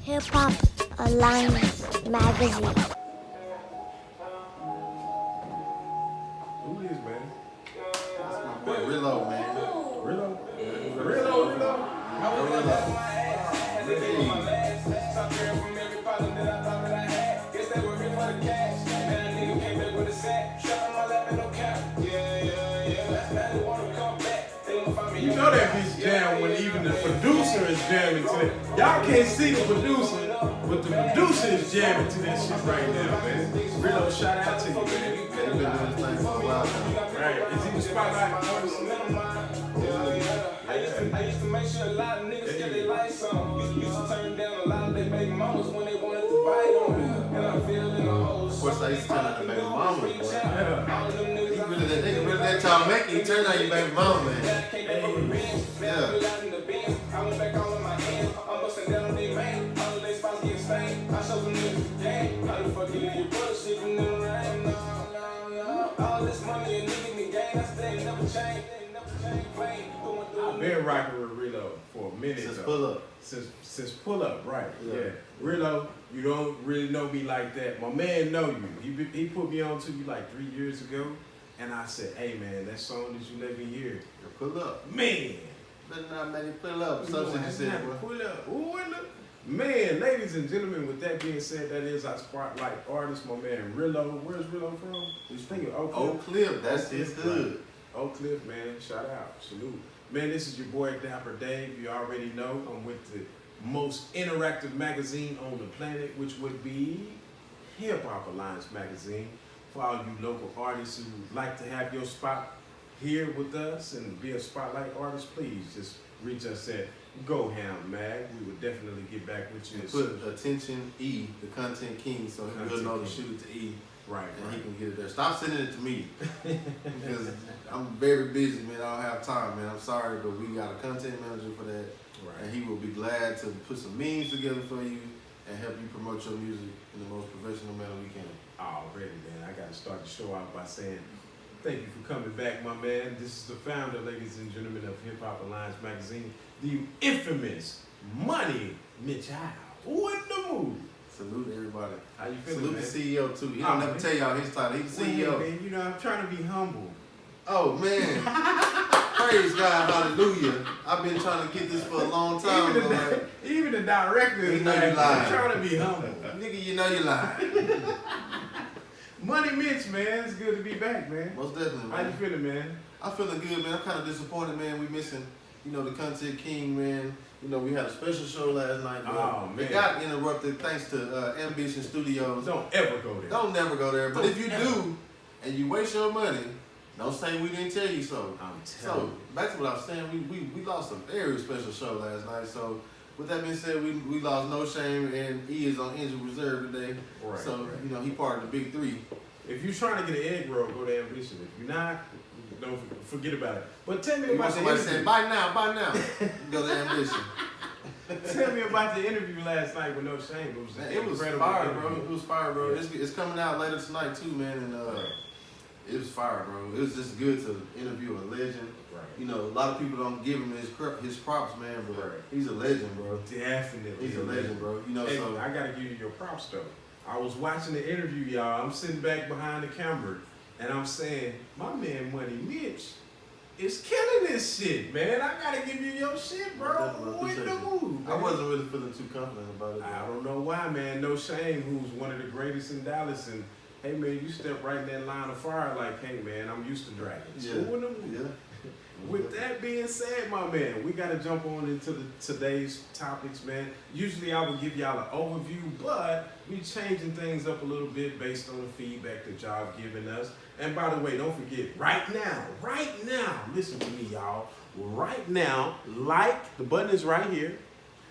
Hip Hop Alliance magazine. Who is, man? That's my boy Rillo, man. Rillo? Yeah. Rillo? How was Rillo? You know that bitch jam when even the producer is jamming to it. Y'all can't see the producer, but the producer is jamming to that shit right now, man. Rillo, shout out to you, man. He's been doing this thing for a while now. Right. Is he the spotlight artist? I used to make sure a lot of niggas get their lights on. Used to turn down a lot of their baby mamas when they wanted to bite on me. And I'm feeling the whole. Of course, I used to turn out the baby mama, boy. Yeah. He really let y'all make it. He turned out your baby mama, man. Yeah. I went back all in my hands. I'm busting down on their man. Holiday spots getting stained. I showed them niggas the game. How the fuck you leave your brother sleeping in the rain? No. All this money a nigga in the game. That's the thing. Never change. I've been rocking with Rillo for a minute. Since though. pull up. Since pull up, right? Yeah. Yeah. Rillo, you don't really know me like that. My man know you. He put me on to you like 3 years ago, and I said, "Hey man, that song that you let me hear, You pull up. man." Better not make it pull up. Some shit you said, boy. Pull up. Ooh, man, ladies and gentlemen, with that being said, that is our spotlight artist, my man Rillo. Where's Rillo from? He's thinking Oak Cliff. Oak Cliff, that's Oak his Cliff, hood. right. Oak Cliff, man. Shout out. Salute. Man, this is your boy Dapper Dave. You already know I'm with the most interactive magazine on the planet, which would be Hip Hop Alliance magazine. For all you local artists who would like to have your spot here with us and be a spotlight artist, please just reach us at Go Ham Mag. We would definitely get back with you. And put attention E, the content king, so he'll know to shoot it to E. Right, and he can get it there. Stop sending it to me because I'm very busy, man. I don't have time, man. I'm sorry, but we got a content manager for that, right. And he will be glad to put some memes together for you and help you promote your music in the most professional manner we can. Already, man. I got to start the show out by saying thank you for coming back, my man. This is the founder, ladies and gentlemen, of Hip Hop Alliance magazine, the infamous Money Mitchell. Who in the mood? Salute everybody. How you feeling, Salute man? the CEO too. He don't never tell y'all his title. He's the CEO. Man, you know, I'm trying to be humble. Oh man. Praise God, hallelujah. I've been trying to get this for a long time. Even the director is know you lying. I'm trying to be humble. Nigga, you know you're lying. Money Mitch, man. It's good to be back, man. Most definitely, man. How you feeling, man? I'm feeling good, man. I'm kind of disappointed, man. We missing, the content king, man. We had a special show last night. Oh, man. It got interrupted thanks to Ambition Studios. Don't ever go there. Don't never go there. But if you do, and you waste your money, don't say we didn't tell you so. I'm telling you. Back to what I was saying, we lost a very special show last night. So with that being said, we lost No Shame, and E is on injured reserve today. Right, So, right. He part of the big three. If you're trying to get an egg roll, go to Ambition. If you're not, don't forget about it. But tell me You about want the somebody interview. saying, buy now. Go to Ambition. Tell me about the interview last night with No Shame. It was incredible fire, interview. bro. It was fire, bro. Yeah. It's coming out later tonight too, man. And it was fire, bro. It was just good to interview a legend. Right. A lot of people don't give him his props, man. But Right. he's a legend, bro. Definitely. He's a legend, bro. Hey, So I gotta give you your props though. I was watching the interview, y'all. I'm sitting back behind the camera, and I'm saying, my man Money Mitch is killing this shit, man. I gotta give you your shit, bro. Who in the mood, man? I wasn't really feeling too confident about it. I don't know why, man. No Shame, who's one of the greatest in Dallas, and hey, man, you step right in that line of fire like, hey, man, I'm used to dragons. Yeah. Who in the mood? Yeah. With that being said, my man, we got to jump on into today's topics, man. Usually I would give y'all an overview, but we changing things up a little bit based on the feedback that y'all have given us. And by the way, don't forget, right now, listen to me, y'all. Right now, like, the button is right here.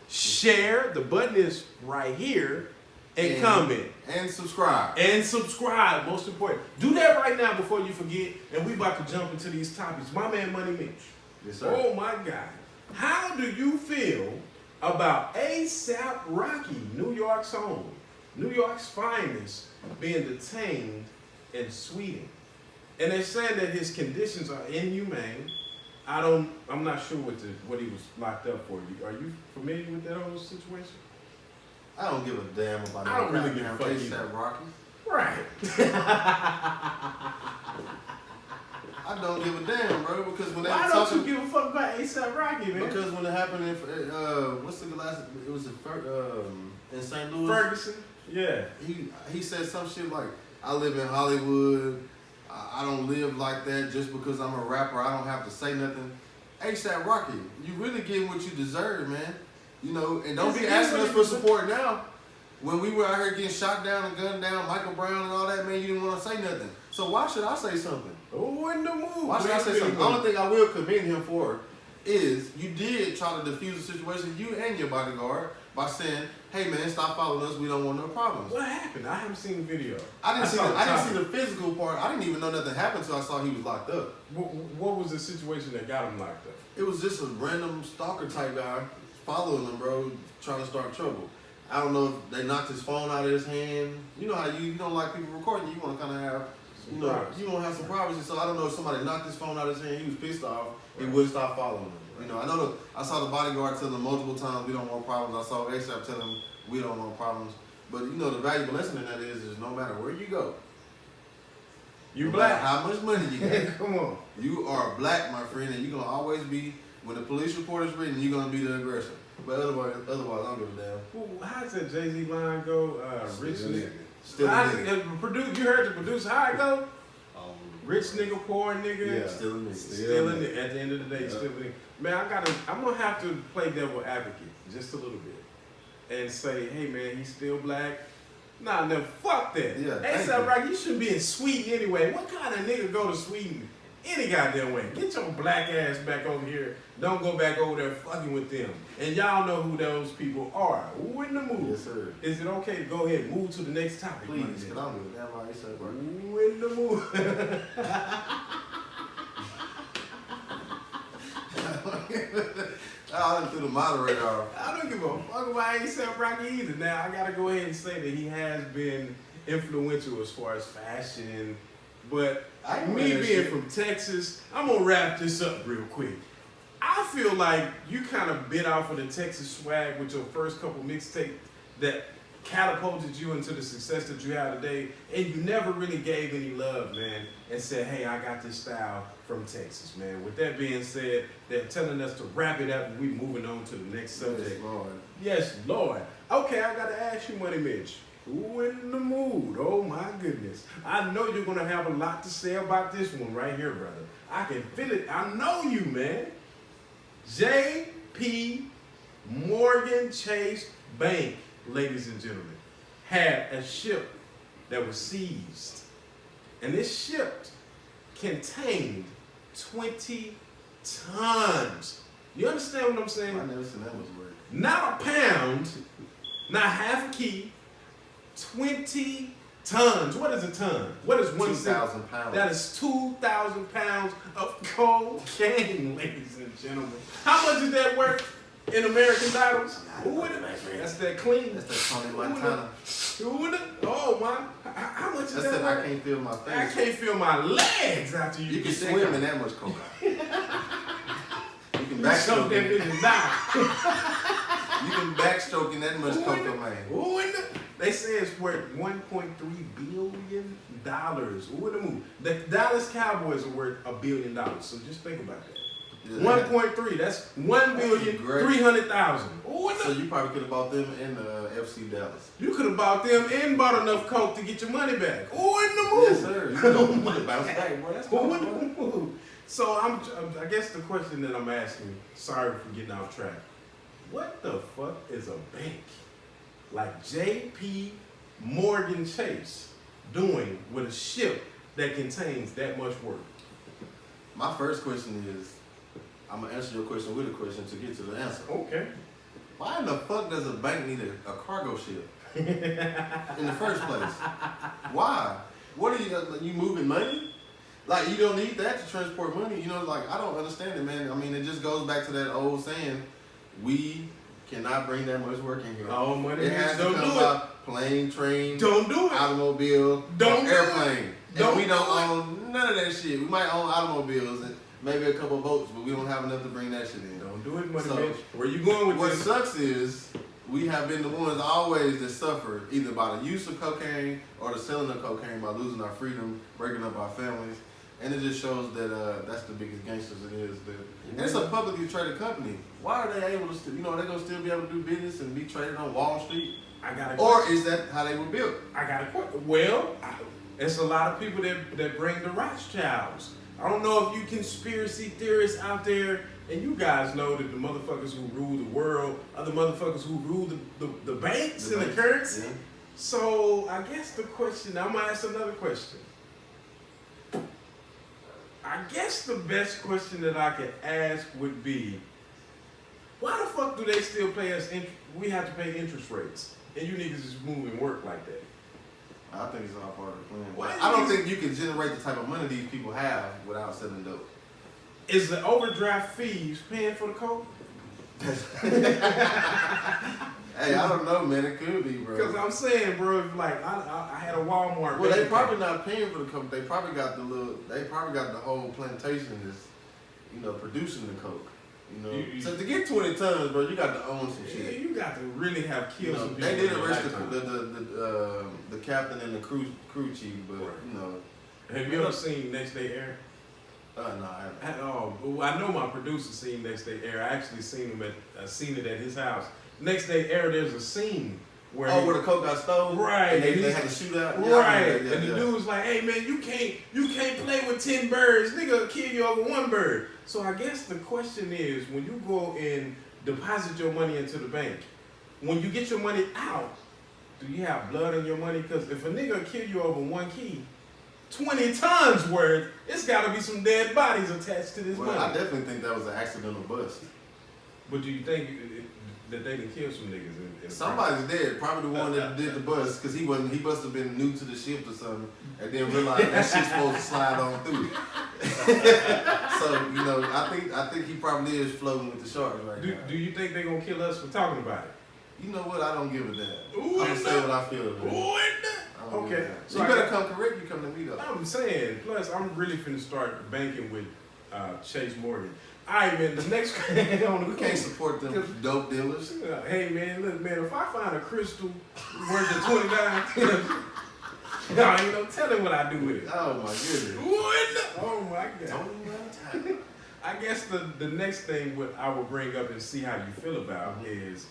Share, the button is right here. And comment. And subscribe. And subscribe, most important. Do that right now before you forget. And we about to jump into these topics. My man, Money Mitch. Yes, sir. Oh, my God. How do you feel about A$AP Rocky, New York's own, New York's finest, being detained in Sweden? And they're saying that his conditions are inhumane. I'm not sure what he was locked up for. Are you familiar with that whole situation? I don't give a damn about I don't really give a fuck ASAP Rocky. Right. I don't give a damn, bro, because when they Why were don't talking, you give a fuck about ASAP Rocky, man? because when it happened in what's the last? It was in St. Louis. Ferguson. Yeah. He said some shit like, "I live in Hollywood. I don't live like that just because I'm a rapper. I don't have to say nothing." ASAP Rocky, you really getting what you deserve, man. You know, and don't be asking us for support now. When we were out here getting shot down and gunned down, Michael Brown and all that, man, you didn't want to say nothing. So why should I say something? Oh, in the move. Why should I say something? The only thing I will commend him for is you did try to defuse the situation, you and your bodyguard, by saying, "Hey man, stop following us. We don't want no problems." What happened? I haven't seen the video. I didn't see the physical part. I didn't even know nothing happened until I saw he was locked up. What was the situation that got him locked up? It was just a random stalker type guy following him, bro, trying to start trouble. I don't know if they knocked his phone out of his hand. You know how you don't like people recording. You want to kind of have, you know, you want to have some privacy. So I don't know if somebody knocked his phone out of his hand. He was pissed off. He wouldn't stop following him. You know, I saw the bodyguard tell him multiple times, "We don't want problems." I saw ASAP tell him, "We don't want problems." But you know, the valuable lesson in that is no matter where you go, You black. how much money you got, Come on. you are black, my friend, and you're gonna always be. When the police report is written, you're gonna be the aggressor. But otherwise, I don't give a damn. Well, how does that Jay-Z line go? Rich nigga. Still a nigga. You heard the producer. How it go? Rich nigga, poor nigga. Yeah, still a nigga. Still a nigga. At the end of the day, still a nigga. Man, I'm gonna have to play devil advocate just a little bit and say, hey man, he's still black. Nah, no, fuck that. Yeah, ASAP Rocky, you shouldn't be in Sweden anyway. What kind of nigga go to Sweden? Any goddamn way. Get your black ass back over here. Don't go back over there fucking with them. And y'all know who those people are. Who in the mood? Yes, sir. Is it okay to go ahead and move to the next topic? Please, because I'm with that right, ASAP Rocky. Who in the mood? I done threw the moderator off. I don't give a fuck about ASAP Rocky either. Now, I gotta go ahead and say that he has been influential as far as fashion, but me being from Texas, I'm gonna wrap this up real quick. I feel like you kind of bit off of the Texas swag with your first couple mixtapes that catapulted you into the success that you have today, and you never really gave any love, man, and said, hey, I got this style from Texas, man. With that being said, they're telling us to wrap it up and we're moving on to the next subject. Yes, Lord. Yes, Lord. Okay, I gotta ask you, Money Mitch. Who in the mood? Oh my goodness. I know you're gonna have a lot to say about this one right here, brother. I can feel it. I know you, man. J.P. Morgan Chase Bank, ladies and gentlemen, had a ship that was seized. And this ship contained 20 tons. You understand what I'm saying? I never seen that much work. Not a pound, not half a key, 20 tons. What is a ton? What is 2,000 pounds. That is 2,000 pounds of cocaine, ladies and gentlemen. How much is that worth in American dollars? That's that clean. That's that Tony Montana. Oh my! How much is That's that that worth? I can't feel my face. I can't feel my legs after you. You can get that swim guy. in that much coke. You can Shove backstroke that in. bitch down. You can backstroke in that much coke, man. Who in the? They say it's worth $1.3 billion. Who in the move? The Dallas Cowboys are worth $1 billion. So just think about that. Yeah. 1.3. That's 1,300,000. Who in the? So you probably could have bought them in FC Dallas. You could have bought them and bought enough coke to get your money back. Who in the move? Yes, sir. You could have bounced back, boy. That's Who in cool. the move? So I guess the question that I'm asking, sorry for getting off track. What the fuck is a bank like J.P. Morgan Chase doing with a ship that contains that much work? My first question is, I'm going to answer your question with a question to get to the answer. Okay. Why in the fuck does a bank need a cargo ship in the first place? Why? What are you moving money? Like, you don't need that to transport money. You know, like, I don't understand it, man. I mean, it just goes back to that old saying, we cannot bring that much work in here. Oh, money, it has to don't come do by plane, train, Don't do it. automobile, Don't do airplane. it. Don't And we don't do it. own none of that shit. We might own automobiles and maybe a couple of boats, but we don't have enough to bring that shit in. Don't do it, money So, bitch. Where you going with What this? sucks is we have been the ones always that suffer either by the use of cocaine or the selling of cocaine by losing our freedom, breaking up our families. And it just shows that that's the biggest gangsters it is. And it's a publicly traded company. Why are they able to still, they're going to still be able to do business and be traded on Wall Street? I got a Or question. is that how they were built? I got a question. Well, it's a lot of people that bring the Rothschilds. I don't know if you conspiracy theorists out there, and you guys know that the motherfuckers who rule the world are the motherfuckers who rule the banks and the currency. Yeah. So I guess the question, I'm gonna ask another question. I guess the best question that I could ask would be, why the fuck do they still pay us, we have to pay interest rates, and you niggas just move and work like that? I think it's all part of the plan. Why I don't you- think you can generate the type of money these people have without selling dope. Is the overdraft fees paying for the coke? Hey, I don't know, man. It could be, bro. Because I'm saying, bro, if like I had a Walmart. Well, they bank probably account. not paying for the coke. They probably got the whole plantation that's, producing the coke. So to get 20 tons, bro, you got to own some Yeah, shit. you got to really have killed some people. They did in your arrest lifetime. the captain and the crew chief, but Right. Have you ever seen Next Day Air? no, I haven't. I know my producer seen Next Day Air. I actually seen it at his house. Next Day Air, there's a scene where where the coke got stolen, Right. And they And had to shoot out, right, Yeah, and the dude's like, "Hey man, you can't play with 10 birds, nigga, will kill you over one bird." So I guess the question is, when you go and deposit your money into the bank, when you get your money out, do you have blood in your money? Because if a nigga kill you over one key, 20 tons worth, it's got to be some dead bodies attached to this Well, money. I definitely think that was an accidental bust. But do you think that they done killed some niggas? In Somebody's dead. Probably the one that did the bust, because he must have been new to the shift or something, and then realized that shit's supposed to slide on through. So I think he probably is floating with the sharks right now. Do you think they gonna kill us for talking about it? You know what? I don't give a damn. Ooh, I'm gonna say what I feel. Man. Ooh, I don't give a okay. damn. So You I better got- come correct. You come to me though. I'm saying, plus I'm really finna start banking with Chase Morgan. Alright man, the next on the We can't support them dope dealers. Hey man, look man, if I find a crystal worth of 29, no, tell him what I do with it. Oh my goodness. Oh my god. Don't even I guess the next thing what I will bring up and see how you feel about is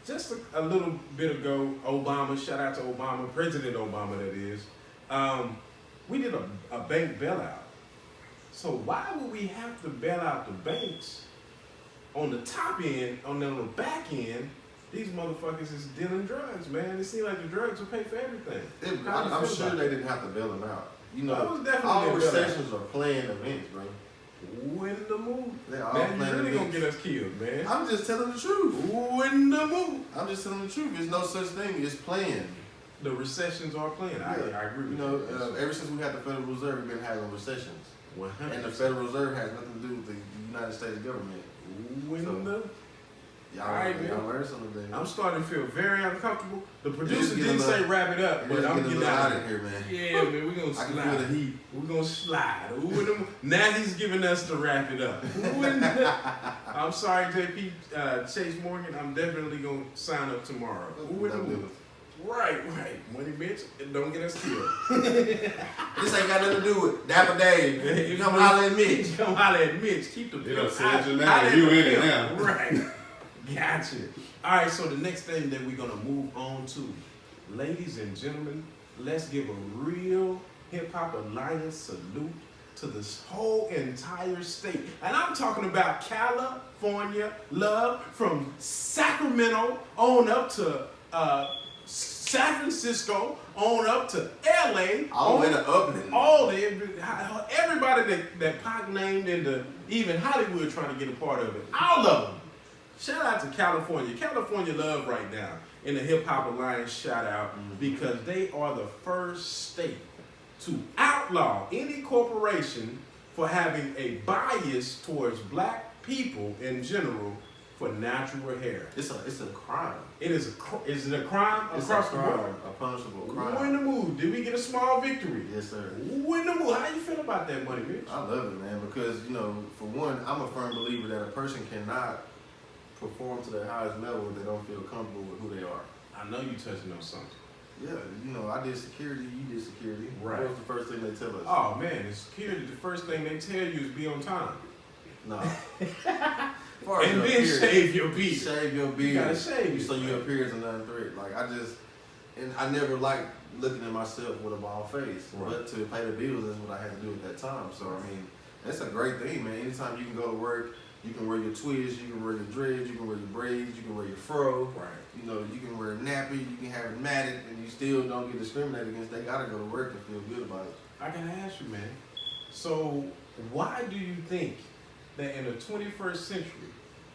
just a little bit ago, Obama, shout out to Obama, President Obama that is, we did a bank bailout. So why would we have to bail out the banks on the top end, on the back end? These motherfuckers is dealing drugs, man. It seems like the drugs will pay for everything. How do you I'm feel sure about they it? didn't have to bail them out. That was definitely all a bailout. recessions are planned events, bro. Win the move. They're all Man, you planned really gonna events. get us killed, man. I'm just telling the truth. Win the move. I'm just telling the truth. There's no such thing. It's planned. The recessions are playing. I agree with you. Ever since we had the Federal Reserve, we've been having recessions. 100%. And the Federal Reserve has nothing to do with the United States government. Win So, the. Y'all, All right, y'all man. learn something today. I'm starting to feel very uncomfortable. The producer It's getting didn't a say little- wrap it up, but It's I'm getting a getting little out hot of in here. here, man. Yeah, man, we're gonna I can feel slide. the heat. We're gonna slide. Now he's giving us the wrap it up. I'm sorry, JP Chase Morgan. I'm definitely gonna sign up tomorrow. Right. Money bitch, don't get us killed. This ain't got nothing to do with Dapper Dave. You come holler at Mitch. Come holler at Mitch. Keep the You done pills said your name. out of You the in it pill. now. Right. Gotcha. All right, so the next thing that we're gonna move on to, ladies and gentlemen, let's give a real Hip Hop Alliance salute to this whole entire state. And I'm talking about California love, from Sacramento on up to San Francisco, on up to LA, All the way to Upland. Everybody that Pac named, and even Hollywood trying to get a part of it. All of them. Shout out to California. California love right now in the Hip Hop Alliance shout out, because they are the first state to outlaw any corporation for having a bias towards black people in general for natural hair. It's a crime. Is it a crime It's across a the crime, board? a punishable Win crime. the move. Did we get a small victory? Yes, sir. Win the move. How you feel about that money, bitch? I love it, man, because, for one, I'm a firm believer that a person cannot perform to their highest level if they don't feel comfortable with who they are. I know you touching on something. Yeah, you know, I did security, you did security. Right. What was the first thing they tell us? Oh man, in security, the first thing they tell you is be on time. No. And then shave your beard. Shave your beard. You gotta shave it. So you appear as a non-threat. Like I never liked looking at myself with a bald face. Right. But to pay the bills is what I had to do at that time. So I mean, that's a great thing, man. Anytime you can go to work, you can wear your twists, you can wear your dreads, you can wear your braids, you can wear your fro. Right. You know, you can wear a nappy, you can have it matted, and you still don't get discriminated against. They gotta go to work and feel good about it. I gotta ask you, man. So why do you think that in the 21st century,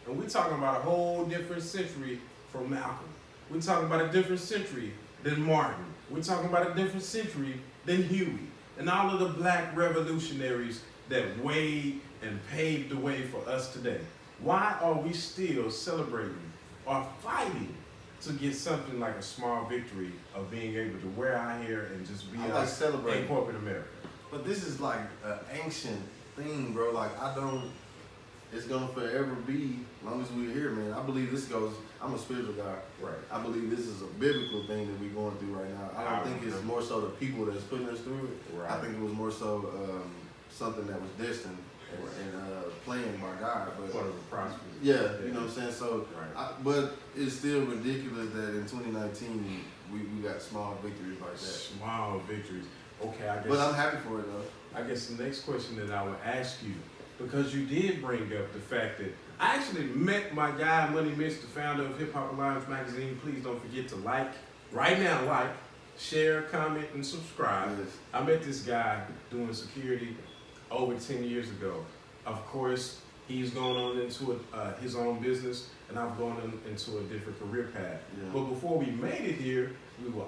and we're talking about a whole different century from Malcolm, we're talking about a different century than Martin, we're talking about a different century than Huey, and all of the black revolutionaries that weighed and paved the way for us today. Why are we still celebrating or fighting to get something like a small victory of being able to wear our hair and just be us in corporate America? But this is like an ancient thing, bro. Like it's gonna forever be, as long as we're here, man. I believe this goes, I'm a spiritual guy. Right. I believe this is a biblical thing that we're going through right now. I don't think it's more so the people that's putting us through it. Right. I think it was more so something that was destined and planned by God. But Part of the process. yeah, you know what I'm saying? So, Right. but it's still ridiculous that in 2019 we got small victories like that. Small victories. Okay, I guess. But I'm happy for it though. I guess the next question that I would ask you, because you did bring up the fact that I actually met my guy, Money Mitch, the founder of Hip Hop Alliance Magazine. Please don't forget to right now, share, comment, and subscribe. Yes. I met this guy doing security over 10 years ago. Of course, he's gone on into his own business, and I've gone into a different career path. Yeah. But before we made it here, we were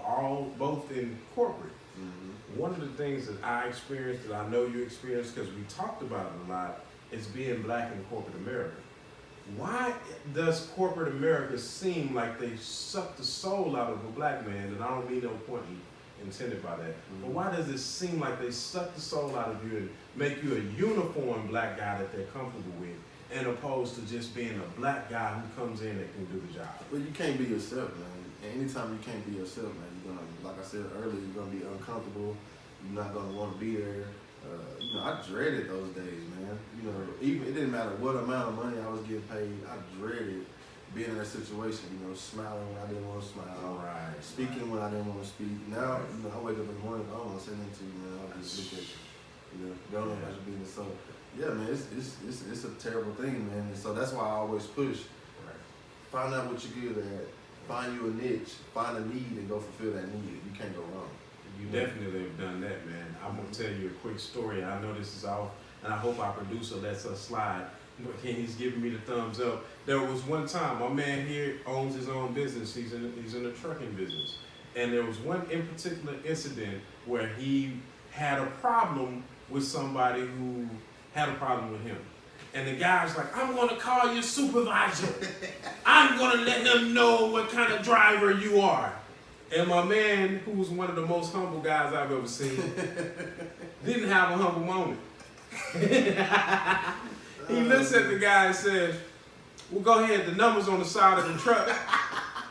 both in corporate. Mm-hmm. One of the things that I experienced, that I know you experienced because we talked about it a lot, is being black in corporate America. Why does corporate America seem like they suck the soul out of a black man? And I don't mean no point intended by that. Mm-hmm. But why does it seem like they suck the soul out of you and make you a uniform black guy that they're comfortable with, and opposed to just being a black guy who comes in that can do the job? Well, you can't be yourself, man. And anytime you can't be yourself, man, you're gonna, like I said earlier, you're gonna be uncomfortable. You're not gonna want to be there. You know, I dreaded those days, man. You know, even it didn't matter what amount of money I was getting paid. I dreaded being in that situation. You know, smiling when I didn't want to smile, Right. speaking when I didn't want to speak. Now, you know, I wake up in the morning, I don't want to say anything to you, man. I'll just look at you. You know, don't know about your business. So, yeah, man, it's a terrible thing, man. And so that's why I always push. Right. Find out what you're good at. Find you a niche. Find a need and go fulfill that need. You can't go wrong. You definitely have done that, man. I'm gonna tell you a quick story. I know this is off, and I hope our producer lets us slide. But he's giving me the thumbs up. There was one time, my man here owns his own business. He's in the trucking business, and there was one in particular incident where he had a problem with somebody who had a problem with him. And the guy's like, I'm gonna call your supervisor. I'm gonna let him know what kind of driver you are. And my man, who was one of the most humble guys I've ever seen, didn't have a humble moment. He looks at the guy and says, well, go ahead, the number's on the side of the truck.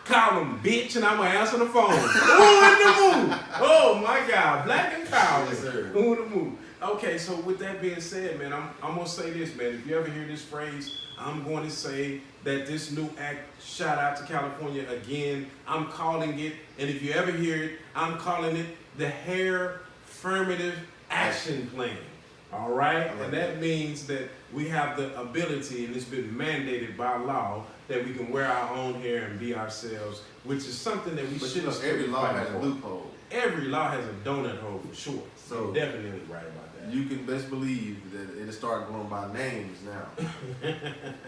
Call him, bitch, and I'm gonna answer the phone. Who in the mood? Oh my God, black and coward. Yes, sir. Who in the mood? Okay, so with that being said, man, I'm gonna say this, man. If you ever hear this phrase, I'm going to say that this new act, shout out to California again, I'm calling it, and if you ever hear it, I'm calling it the Hair Affirmative Action Plan. All right? And that means that we have the ability, and it's been mandated by law, that we can wear our own hair and be ourselves, which is something that we But should you know, every law has a loophole. Every law has a donut hole for sure. So you're definitely right about that. You can best believe that it'll start going by names now.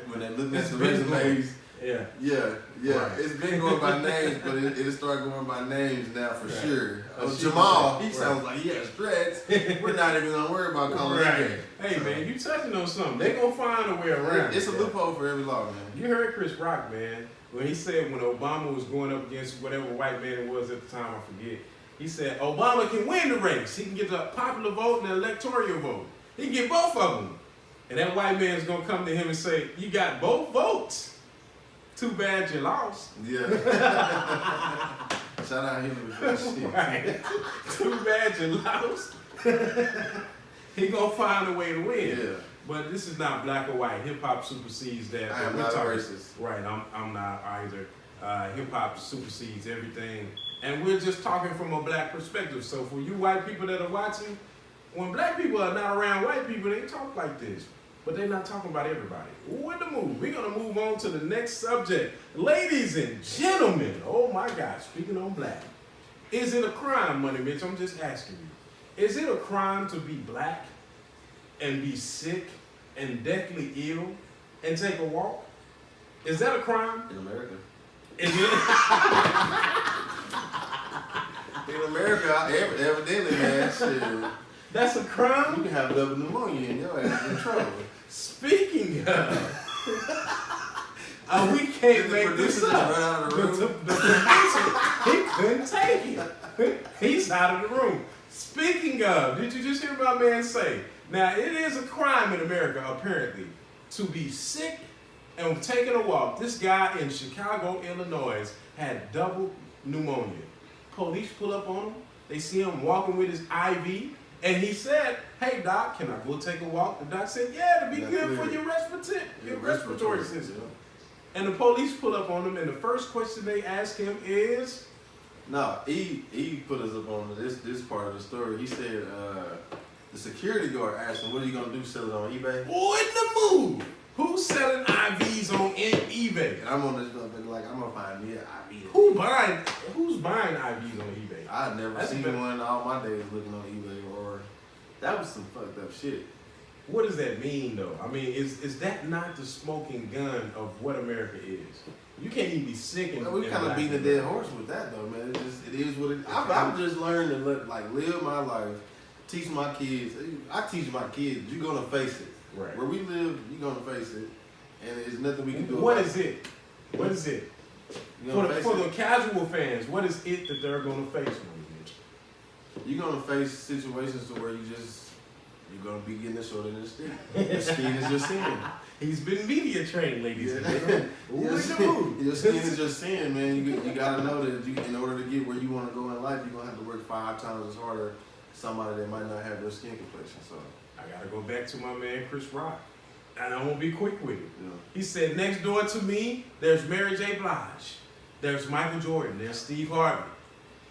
When they look at the resumes, yeah. Right. It's been going by names, but it'll start going by names now for sure. Oh, Jamal, he sounds like he has dreads. We're not even gonna worry about calling him. Hey man, you touching on something. They gonna find a way around. It's a loophole for every law, man. You heard Chris Rock, man, when he said when Obama was going up against whatever white man it was at the time, I forget. He said Obama can win the race. He can get the popular vote and the electoral vote. He can get both of them. And that white man's gonna come to him and say, you got both votes? Too bad you lost. Yeah. Shout out him for that shit. Right. Too bad you lost. He gonna find a way to win. Yeah. But this is not black or white. Hip hop supersedes that. I am We're not talking- racist. Right, I'm not either. Hip hop supersedes everything, and we're just talking from a black perspective. So for you white people that are watching, when black people are not around white people, they talk like this. But they're not talking about everybody. With the move, we're gonna move on to the next subject. Ladies and gentlemen, oh my God, speaking on black. Is it a crime, Money Mitch? I'm just asking you. Is it a crime to be black and be sick and deathly ill and take a walk? Is that a crime? In America. Is it? In America, evidently, man, shit. That's a You crime? can have double pneumonia and your ass in trouble. Speaking of, we can't Did the make producer this just up. run out of the room? The producer, he couldn't take it. He's out of the room. Speaking of, did you just hear my man say? Now, it is a crime in America, apparently, to be sick and taking a walk. This guy in Chicago, Illinois, had double pneumonia. Police pull up on him. They see him walking with his IV. And he said, hey, doc, can I go take a walk? The doc said, yeah, to be That's good for weird. your respiratory system. And the police pull up on him, and the first question they ask him is, No, he put us up on this part of the story. He said the security guard asked him, "What are you gonna do? Sell it on eBay?" boy, in the move. Who's selling IVs on eBay? And I'm on this motherfucker like I'm gonna find me an IV. Who's buying IVs on eBay? I've never That's seen been- one all my days looking on eBay, or that was some fucked up shit. What does that mean, though? I mean, is that not the smoking gun of what America is? You can't even be sick and We and kind of black beating a people. dead horse with that though, man. It is what it is. I've just learned to live my life, teach my kids. I teach my kids, you're gonna face it. Right. Where we live, you're gonna face it, and there's nothing we can do. What about is it? What is it? You're gonna face For the it. casual fans, what is it that they're going to face? You're gonna face situations to where you're gonna be getting the short end of the stick. Your skin is your sin. He's been media trained, ladies and Yeah. gentlemen. Ooh, Your in the mood. your skin is your sin, man. You gotta know that in order to get where you want to go in life, you're gonna have to work 5 times as harder than somebody that might not have your skin complexion. So, I got to go back to my man, Chris Rock. And I'm going to be quick with it. you know. He said, next door to me, there's Mary J. Blige. There's Michael Jordan. There's Steve Harvey.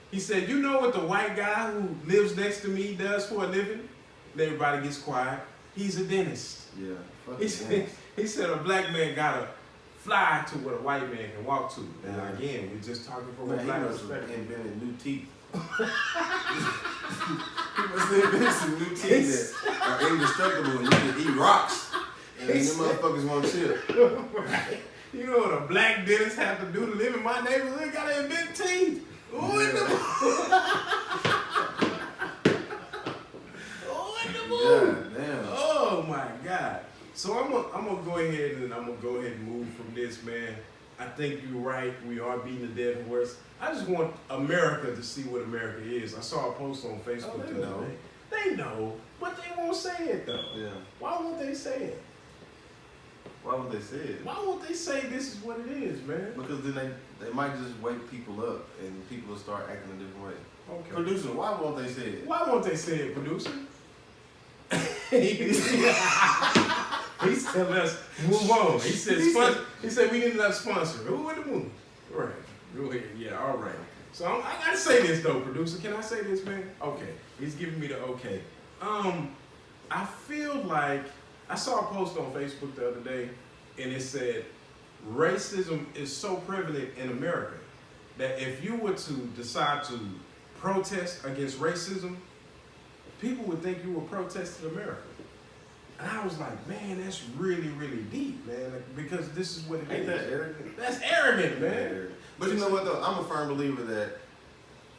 He said, you know what the white guy who lives next to me does for a living? And everybody gets quiet. He's a dentist. Yeah. Fuck He it, said, he said a black man got to fly to what a white man can walk to. Now, Yeah. again, we're just talking from man, a he black must have perspective. invented new teeth. He must have invented some new teeth that are indestructible and you can eat rocks. And them motherfuckers won't chill. Right. You know what a black dentist have to do to live in my neighborhood? Gotta invent teeth. Ooh, in the Ooh, in the mood. God damn. Oh my God. So I'm gonna go ahead and move from this, man. I think you're right. We are beating the dead horse. I just want America to see what America is. I saw a post on Facebook they the other know. day. They know, but they won't say it though. Yeah. Why won't they say it? Why would they say it? Why won't they say this is what it is, man? Because then they might just wake people up and people will start acting a different way. Okay. Producer, why won't they say it? Why won't they say it, producer? He's telling us move on. He said we need another sponsor. Who in the moon? Right. Go ahead. Yeah. All right. So I gotta say this though, producer. Can I say this, man? Okay. He's giving me the okay. I feel like I saw a post on Facebook the other day, and it said racism is so prevalent in America that if you were to decide to protest against racism, people would think you were protesting America. And I was like, man, that's really, really deep, man, like, because this is what it Ain't is. that arrogant? That's arrogant, man. But you know what though? I'm a firm believer that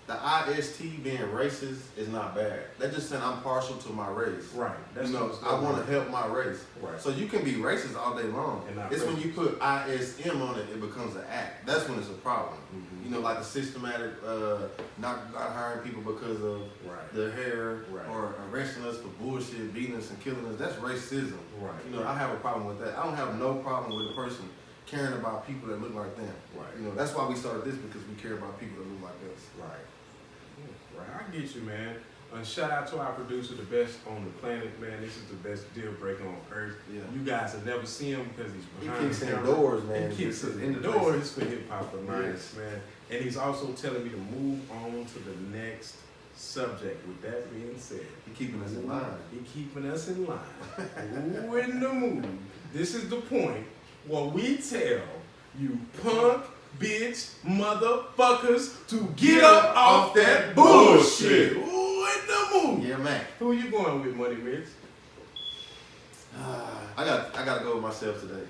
the IST being racist is not bad. That just saying I'm partial to my race. Right. That's You know, what it's I want about. to help my race. Right. So you can be racist all day long. And not It's when racist. you put ISM on it, it becomes an act. That's when it's a problem. Mhm. You know, like the systematic not hiring people because of Right. their hair Right. or arresting us for bullshit, beating us and killing us. That's racism. Right. You know, I have a problem with that. I don't have no problem with a person caring about people that look like them. Right. You know, that's why we started this, because we care about people that look like us. Right. Right. I get you, man. And shout out to our producer, the best on the planet, man. This is the best deal breaker on earth. Yeah. You guys have never seen him because he's behind kicks the in camera. doors, man. He kicks This is in the doors for hip hop alliance, Yes. man. And he's also telling me to move on to the next subject. With that being said, He keeping us in line. he keeping us in line. Who in the mood? This is the point where we tell you punk bitch motherfuckers to get up off that bullshit. Who in the mood? Yeah, man. Who you going with, Money Mitch? I gotta go with myself today.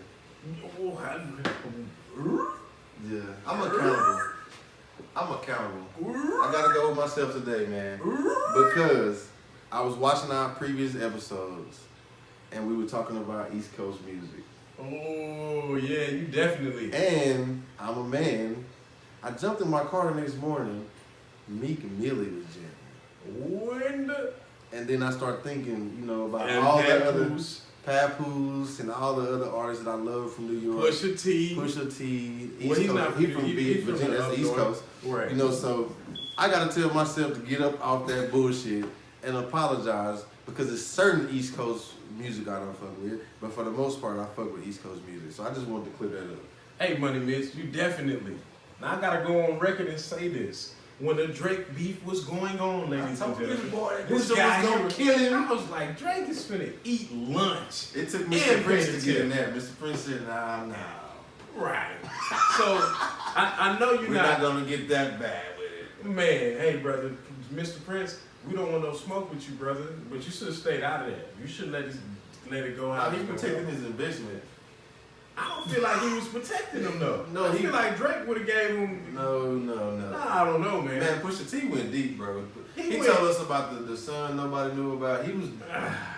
Yeah, I'm accountable. I gotta go with myself today, man, because I was watching our previous episodes, and we were talking about East Coast music. Oh yeah, you definitely. And I'm a man. I jumped in my car the next morning. Meek Millie was jamming. When the And then I start thinking, you know, about and all the other Papoose, Papoose and all the other artists that I love from New York. Pusha T. Pusha T. East Well, he's Coast. not He from he from Virginia. That's the East North. Coast. Right. You know, so I gotta tell myself to get up off that bullshit and apologize, because it's certain East Coast music I don't fuck with, but for the most part I fuck with East Coast music. So I just wanted to clear that up. Hey, Money Mitch, you definitely. Now I gotta go on record and say this. When the Drake beef was going on, ladies and gentlemen, this guy gonna kill him. I was like, Drake is finna eat lunch. It took And Mr. Prince Prince to get in too. there. Mr. Prince said, nah. Right. So I know you're We're not gonna get that bad with it. Man, hey brother, Mr. Prince, we don't want no smoke with you, brother. But you should have stayed out of that. You should let it go out. He's protecting his investment. I don't feel like he was protecting him though. No, I he- feel like Drake would have gave him. No. Nah, I don't know, man. Man, Pusha T went deep, bro. He went- told us about the son nobody knew about. He was,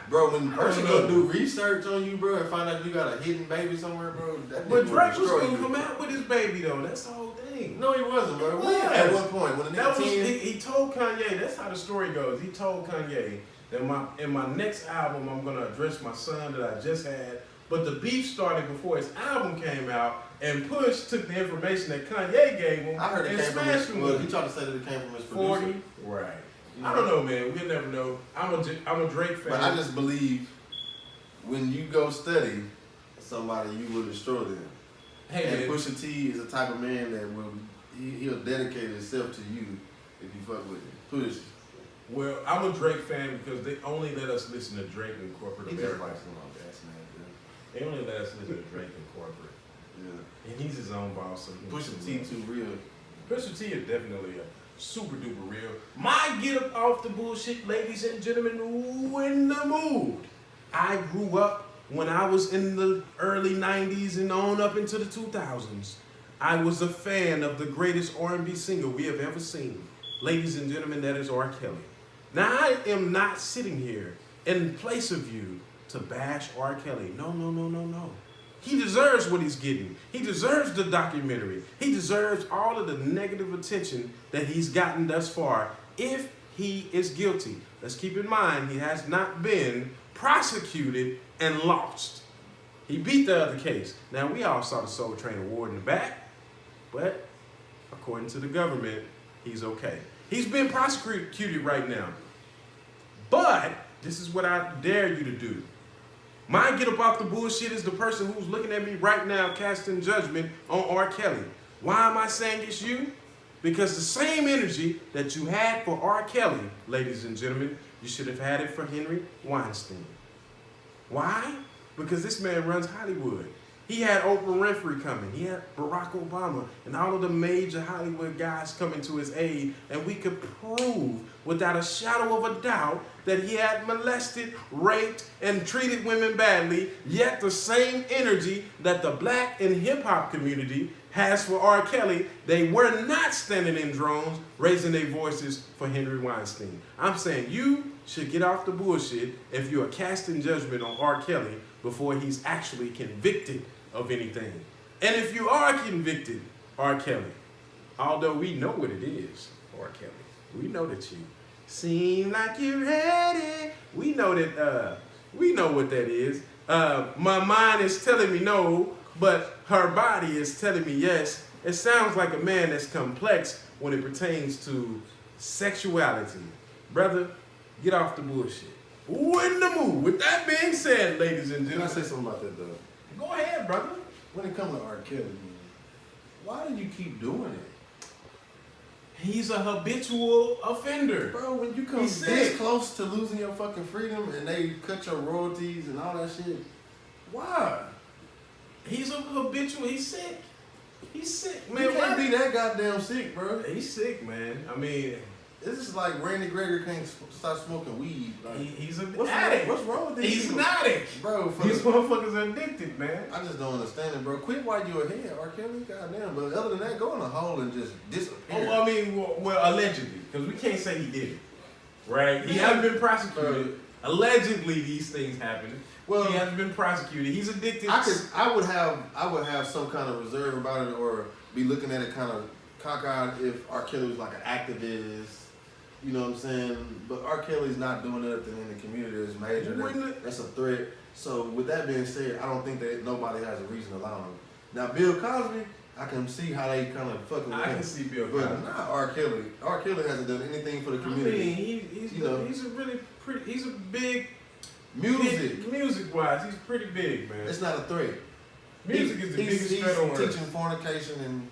bro, when a I person don't know. go do research on you, bro, and find out you got a hidden baby somewhere, bro, that But nigga Drake was destroy gonna you. come out with his baby though. That's the whole thing. No, he wasn't, bro. He When? was. At what point? When the That nigga was 10? he told Kanye. That's how the story goes. He told Kanye that in my next album I'm gonna address my son that I just had. But the beef started before his album came out, and Push took the information that Kanye gave him I heard it and came from smashed his, him well, with he it. tried to say that it came from his 40. producer. Right. You I don't know, man. We'll never know. I'm a Drake fan. But I just believe when you go study somebody, you will destroy them. hey, And man. Pusha T is the type of man that he'll dedicate himself to you if you fuck with him. Push. Well, I'm a Drake fan because they only let us listen to Drake in corporate He just America. likes him on gas, man. They only let us listen to Drake in corporate. Yeah. And he's his own boss. So he Pusha can T do too real. Pusha T is definitely a super duper real. My get up off the bullshit, ladies and gentlemen, who in the mood? I grew up when I was in the early 90s and on up into the 2000s. I was a fan of the greatest R&B singer we have ever seen. Ladies and gentlemen, that is R. Kelly. Now, I am not sitting here in place of you to bash R. Kelly. No. He deserves what he's getting. He deserves the documentary. He deserves all of the negative attention that he's gotten thus far if he is guilty. Let's keep in mind, he has not been prosecuted and lost. He beat the other case. Now, we all saw the Soul Train Award in the back, but according to the government, he's okay. He's been prosecuted right now. But this is what I dare you to do. My get up off the bullshit is the person who's looking at me right now casting judgment on R. Kelly. Why am I saying it's you? Because the same energy that you had for R. Kelly, ladies and gentlemen, you should have had it for Henry Weinstein. Why? Because this man runs Hollywood. He had Oprah Winfrey coming. He had Barack Obama and all of the major Hollywood guys coming to his aid. And we could prove without a shadow of a doubt that he had molested, raped, and treated women badly. Yet the same energy that the black and hip hop community has for R. Kelly, they were not standing in drones raising their voices for Henry Weinstein. I'm saying you should get off the bullshit if you are casting judgment on R. Kelly before he's actually convicted of anything. And if you are convicted, R. Kelly, although we know what it is, R. Kelly, we know that you seem like you're ready. We know that, we know what that is. My mind is telling me no, but her body is telling me yes. It sounds like a man that's complex when it pertains to sexuality. Brother, get off the bullshit. Who in the mood? With that being said, ladies and Can I gentlemen. say something about that though? Go ahead, brother. When it comes to R. Kelly, man, why do you keep doing it? He's a habitual offender. Bro, when you come He's this sick. close to losing your fucking freedom and they cut your royalties and all that shit, why? He's a habitual. He's sick. He's sick, man. You can't Why- be that goddamn sick, bro. He's sick, man. I mean, This is like Randy Gregory can't stop smoking weed. Like, he's an what's addict. What's wrong with these He's people? an addict. Bro, for These motherfuckers are addicted, man. I just don't understand it, bro. Quit while you're ahead, R. Kelly. Goddamn. But other than that, go in a hole and just disappear. Oh, I mean, well, allegedly, because we can't say he did it, right? He hasn't been prosecuted. Allegedly, these things happen. Well, he hasn't been prosecuted. He's addicted. I would have some kind of reserve about it, or be looking at it kind of cockeyed if R. Kelly was like an activist. You know what I'm saying? But R. Kelly's not doing nothing in the community that's major. That's a threat. So with that being said, I don't think that nobody has a reason to allow him. Now Bill Cosby, I can see how they kind of fucking with I him. can see Bill Cosby. But not R. Kelly. R. Kelly hasn't done anything for the community. I mean, he's a really pretty. He's a big Music. Music wise, he's pretty big, man. It's not a threat. Music is the biggest threat on He's earth. teaching fornication and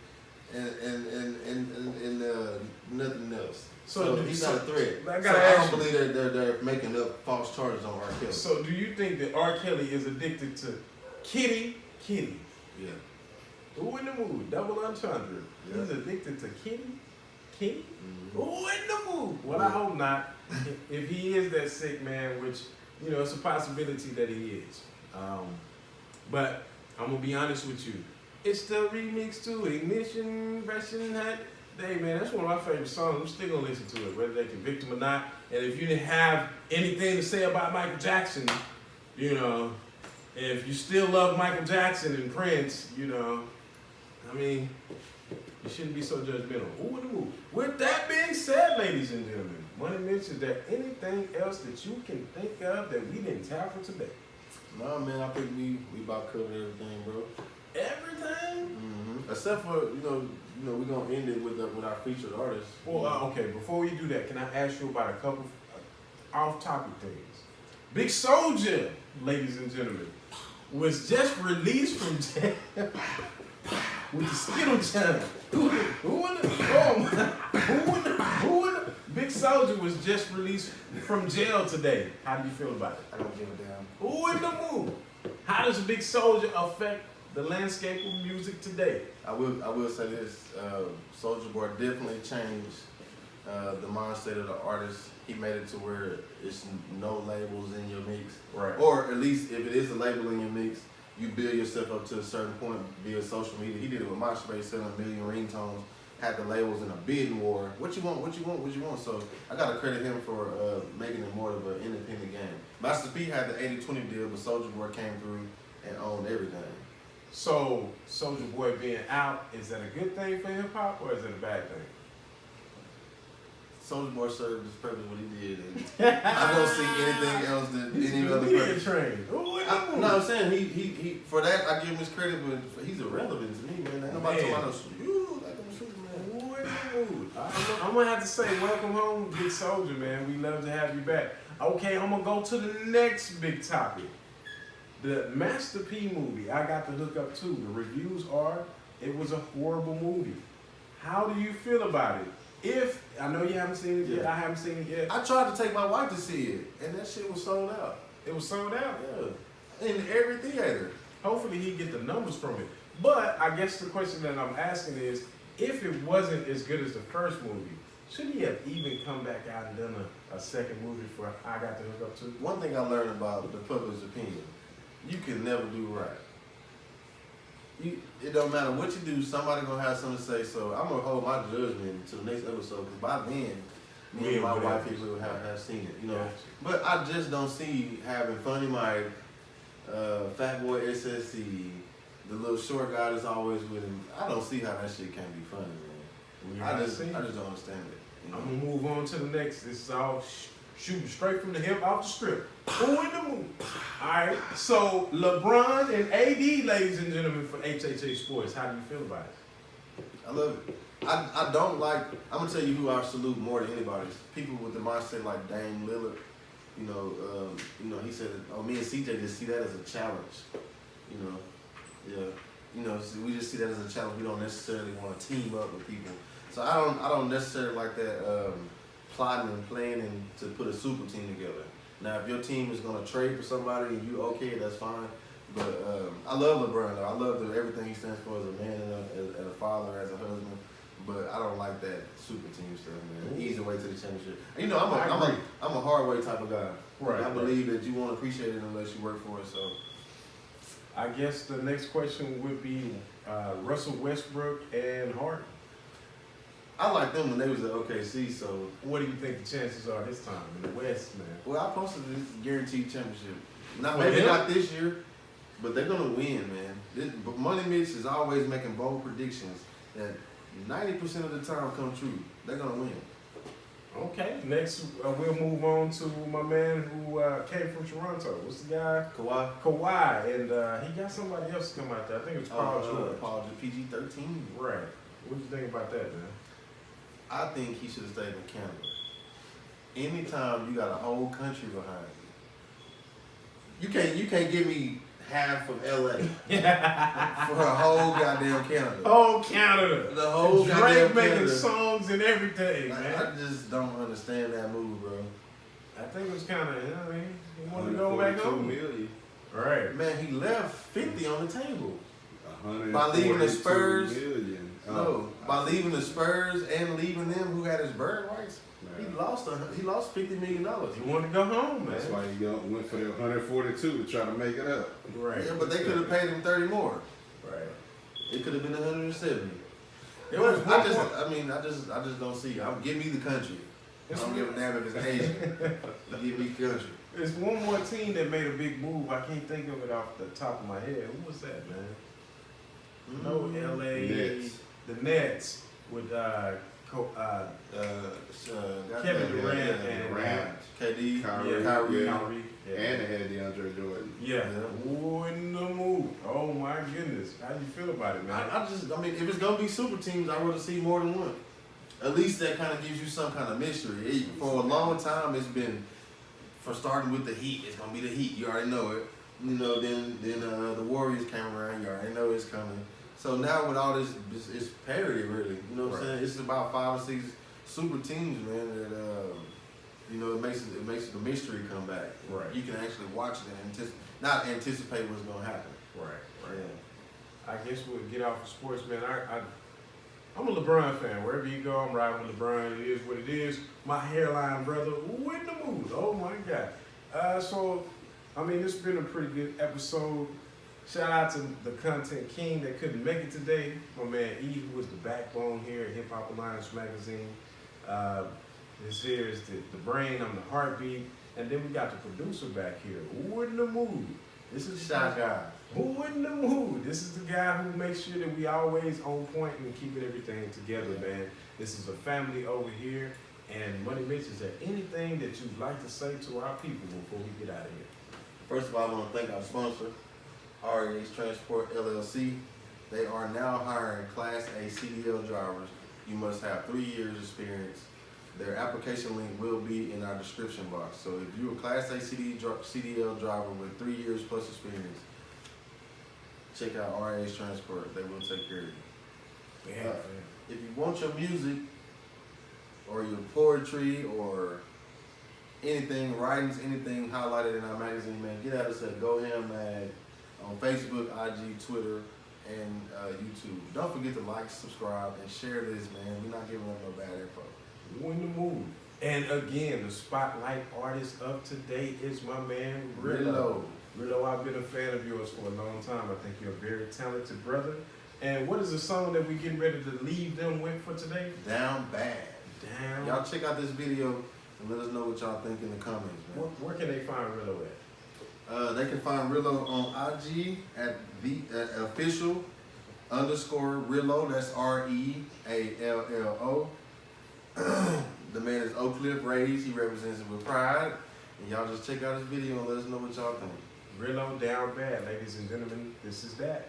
nothing else. So he's not a threat. I So gotta I ask don't you. believe that they're making up false charges on R. Kelly. So do you think that R. Kelly is addicted to kitty? Yeah. Who in the mood? Double entendre. Yeah. He's addicted to kitty? Mm-hmm. Who in the mood? Well, I hope not. If he is that sick, man, which, you know, it's a possibility that he is. But I'm going to be honest with you. It's the remix to Ignition, Version Hat. Hey, man, that's one of my favorite songs. I'm still going to listen to it, whether they convict him or not. And if you didn't have anything to say about Michael Jackson, you know, if you still love Michael Jackson and Prince, you know, I mean, you shouldn't be so judgmental. Ooh, ooh. With that being said, ladies and gentlemen, Money Mitch, is there anything else that you can think of that we didn't tackle today? No, man, I think we about covered everything, bro. Everything? Mm-hmm. Except for, you know, we're going to end it with our featured artist. Well, okay, before we do that, can I ask you about a couple off-topic things? Big SOULJA, ladies and gentlemen, was just released from jail with the Skittle channel. Big SOULJA was just released from jail today. How do you feel about it? I don't give a damn. Who in the mood? How does Big SOULJA affect the landscape of music today? I will say this. Soulja Boy definitely changed the mindset of the artist. He made it to where it's no labels in your mix. Right. Or at least if it is a label in your mix, you build yourself up to a certain point via social media. He did it with MySpace, selling 1 million ringtones, had the labels in a bidding war. What you want, what you want, what you want. So I gotta credit him for making it more of an independent game. Master P had the 80-20 deal, but Soulja Boy came through and owned everything. So, Soulja Boy being out, is that a good thing for hip hop or is it a bad thing? Soulja Boy served his purpose what he did, and I don't see anything else that any other purpose. Trained. No, I'm saying he for that I give him his credit, but he's irrelevant to me, man. Ain't nobody talking about you like I'm Superman. I'm gonna have to say, welcome home, Big SOULJA, man. We love to have you back. Okay, I'm gonna go to the next big topic. The Master P movie, I got to hook up to. The reviews are, it was a horrible movie. How do you feel about it? If, I know you haven't seen it yet, I haven't seen it yet. I tried to take my wife to see it, and that shit was sold out. It was sold out. Yeah, in every theater. Hopefully he get the numbers from it. But I guess the question that I'm asking is, if it wasn't as good as the first movie, should he have even come back out and done a second movie for I Got to Hook Up To? One thing I learned about the public's opinion, you can never do right. It don't matter what you do, somebody gonna have something to say. So I'm gonna hold my judgment until the next episode, because by then, me and my wife will have seen it, you know. Gotcha. But I just don't see having Funny Mike, Fat Boy SSC, the little short guy that's always with him. I don't see how that shit can be funny, man. I just don't understand it. You know? I'm gonna move on to the next. This is all shooting straight from the hip off the strip. Who in the mood? All right. So LeBron and AD, ladies and gentlemen, for HHH Sports. How do you feel about it? I love it. I don't like. I'm gonna tell you who I salute more than anybody. People with the mindset like Dame Lillard. You know, he said, "Oh, me and CJ just see that as a challenge." You know, yeah. You know, so we just see that as a challenge. We don't necessarily want to team up with people. So I don't necessarily like that plotting and planning to put a super team together. Now, if your team is gonna trade for somebody and you okay, that's fine. But I love LeBron though. I love everything he stands for as a man and as a father, as a husband. But I don't like that super team stuff, man. Easy way to the championship. And, you know, I'm a hard way type of guy. Right. I believe that you won't appreciate it unless you work for it. So I guess the next question would be Russell Westbrook and Harden. I like them when they was at OKC. So What do you think the chances are this time in the West, man? well, I posted this guaranteed championship. For Maybe him? not this year, but they're gonna win, man. But Money Mitch is always making bold predictions that 90% of the time come true. They're gonna win. Okay, next we'll move on to my man who came from Toronto. What's the guy? Kawhi. Kawhi, and he got somebody else to come out there. I think it was Paul George. Paul George, PG-13. Right. What do you think about that, man? I think he should have stayed in Canada. Anytime you got a whole country behind you can't give me half of LA for a whole goddamn Canada. Oh, Canada. The whole Drake goddamn making Canada. songs and everything, man. I just don't understand that move, bro. I think it was kind of, you know what I mean? He wanted to go back home. million. Right. Man, he left 50 on the table. 142 By leaving the Spurs. million. No, by leaving the Spurs and leaving them who had his bird rights, Man. he lost $50 million. He wanted to go home, man. That's why he went for the 142 to try to make it up. Right. Yeah, but they could have paid him 30 more. Right. It could have been 170. It was I just don't see. Give me the country. I don't give a damn if it's Asian. Give me country. There's one more team that made a big move. I can't think of it off the top of my head. Who was that, man? No, LA. Nets. The Nets with Kevin Durant and Durant, KD, Kyrie, Kyrie. Yeah. and they had DeAndre Jordan. Yeah. Ooh, in the move. Oh my goodness. How you feel about it, man? I mean, if it's gonna be super teams, I'd rather see more than one. At least that kind of gives you some kind of mystery. For a long time, it's been, for starting with the Heat, it's gonna be the Heat. You already know it. You know, then the Warriors came around. You already know it's coming. So now with all this, it's parity, really. You know what I'm saying? It's about 5 or 6 super teams, man. That you know, it makes the mystery come back. Right. You can actually watch it and not anticipate what's gonna happen. Right. Right. Yeah. I guess we'll get off of sports, man. I'm a LeBron fan. Wherever you go, I'm riding with LeBron. It is what it is. My hairline brother, who in the mood? Oh my God. So, I mean, it's been a pretty good episode. Shout out to the content king that couldn't make it today. My man E, who was the backbone here at Hip Hop Alliance Magazine. This here is the brain, I'm the heartbeat. And then we got the producer back here. Who in the mood? This is Shy Guy. Who in the mood? This is the guy who makes sure that we always on point and keeping everything together, man. This is a family over here. And Money Mitch, is there anything that you'd like to say to our people before we get out of here? First of all, I want to thank our sponsor, REH Transport LLC. They are now hiring Class A CDL drivers. You must have 3 years experience. Their application link will be in our description box. So if you're a Class A CDL driver with 3 years plus experience, check out REH Transport. They will take care of you. Yeah, If you want your music or your poetry or anything, writings, anything highlighted in our magazine, man, get at us at Go Ham Mag on Facebook, IG, Twitter, and YouTube. Don't forget to like, subscribe, and share this, man. We're not giving up no bad info. Who in the mood? And again, the spotlight artist of today is my man, Rillo. Rillo, I've been a fan of yours for a long time. I think you're a very talented brother. And what is the song that we're getting ready to leave them with for today? Down Bad. Down. Y'all check out this video and let us know what y'all think in the comments, man. Where can they find Rillo at? They can find Rillo on IG at official _ Rillo. That's REALLO. The man is Oak Cliff raised. He represents it with pride. And y'all just check out his video and let us know what y'all think. Real low down bad, ladies and gentlemen. This is that.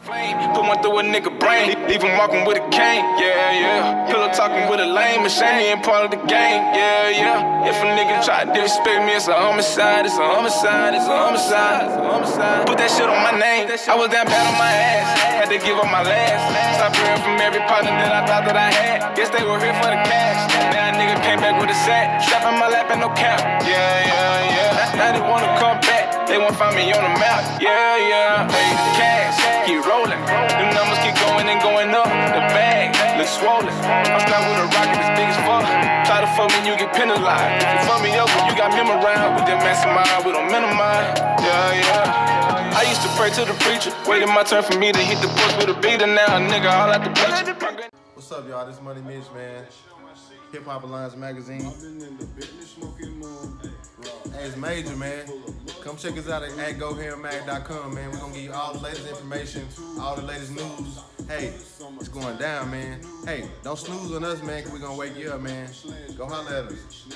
Flame, put one through a nigga brain, leave him walking with a cane, yeah, yeah. Pillow talking with a lame machine, he ain't part of the game, yeah, yeah. If a nigga try to disrespect me, it's a homicide, it's a homicide, it's a homicide, it's a homicide. Put that shit on my name, I was down bad on my ass, had to give up my last. Stop hearing from every partner that I thought that I had, guess they were here for the cash. Now a nigga came back with a sack, strap in my lap and no cap, yeah, yeah, yeah. Now they wanna come back, they won't find me on the map, yeah, yeah. Pay the cash, keep rolling, the numbers keep going and going up. The bag looks swollen. I'm stuck with a rocket as big as fuck. Try to fuck me, you get penalized. If you fuck me up, you got memorized. We didn't mastermind, we don't minimize. Yeah, yeah. I used to pray to the preacher, waiting my turn for me to hit the post with a beater. Now a nigga all out the preacher. What's up, y'all? This Money Mitch, man. Hip Hop Alliance Magazine. Hey, it's major, man. Come check us out at GoHairMag.com, man. We're gonna give you all the latest information, all the latest news. Hey, it's going down, man. Hey, don't snooze on us, man, 'cause we're gonna wake you up, man. Go holler at us.